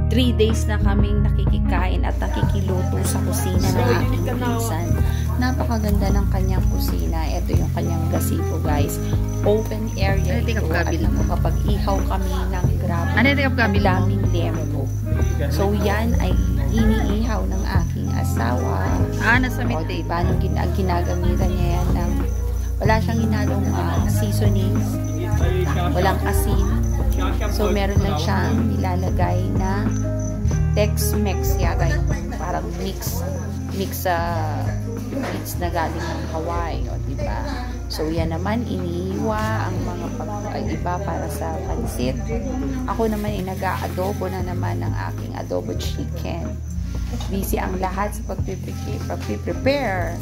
3 days na kaming nakikikain at nakikiluto sa kusina ng aking pinsan. Napakaganda ng kanyang kusina. Ito yung kanyang gazebo, guys. Open area ito. At kapag ihaw kami ng grabe, ang daming lempo. So, yan ay iniihaw ng aking asawa. Nasa midday. Diba? Ang ginagamitan niya yan ng wala siyang inalong seasonings. Walang asin. So, meron lang siyang nilalagay na Tex-Mex yata yung parang mix na galing ng Hawaii, o diba? So, yan naman, iniiwa ang mga iba para sa pansit. Ako naman, nag-a-adobo na naman ng aking adobo chicken. Busy ang lahat sa pag-prepare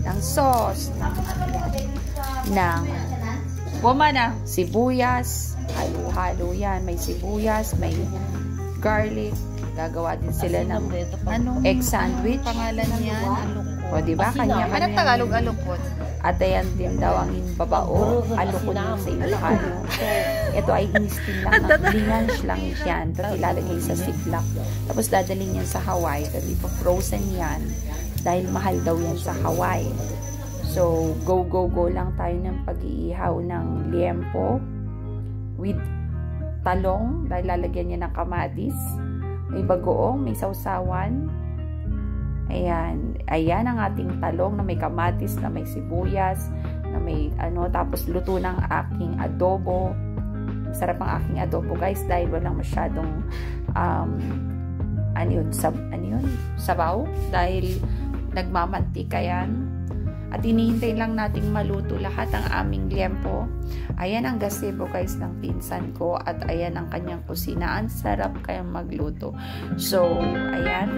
ng sauce, ng sibuyas, halo-halo yan. May sibuyas, may garlic. Gagawa din sila ng egg sandwich. Pangalan niya, alukot. O, diba? Kanya-kanya. Anong Tagalog alukot? At ayan din daw ang babao. Alukot din sa Ilocano. Ito ay in-steam lang. Linanch lang yan. Tapos ilalagay sa ziplock. Tapos dadalhin yan sa Hawaii. Tapos ipa-frozen yan. Dahil mahal daw yan sa Hawaii. So, go lang tayo ng pag-iihaw ng liempo with talong. Dahil lalagyan niya ng kamatis. May bagoong, may sausawan. Ayan. Ayan ang ating talong na may kamatis, na may sibuyas, na may tapos luto ng aking adobo. Masarap ang aking adobo, guys, dahil walang masyadong sabaw. Dahil nagmamantika yan. At hinihintay lang nating maluto lahat ang aming liempo. Ayan ang gazebo, guys, ng pinsan ko. At ayan ang kanyang kusina. Ang sarap kayang magluto. So, ayan.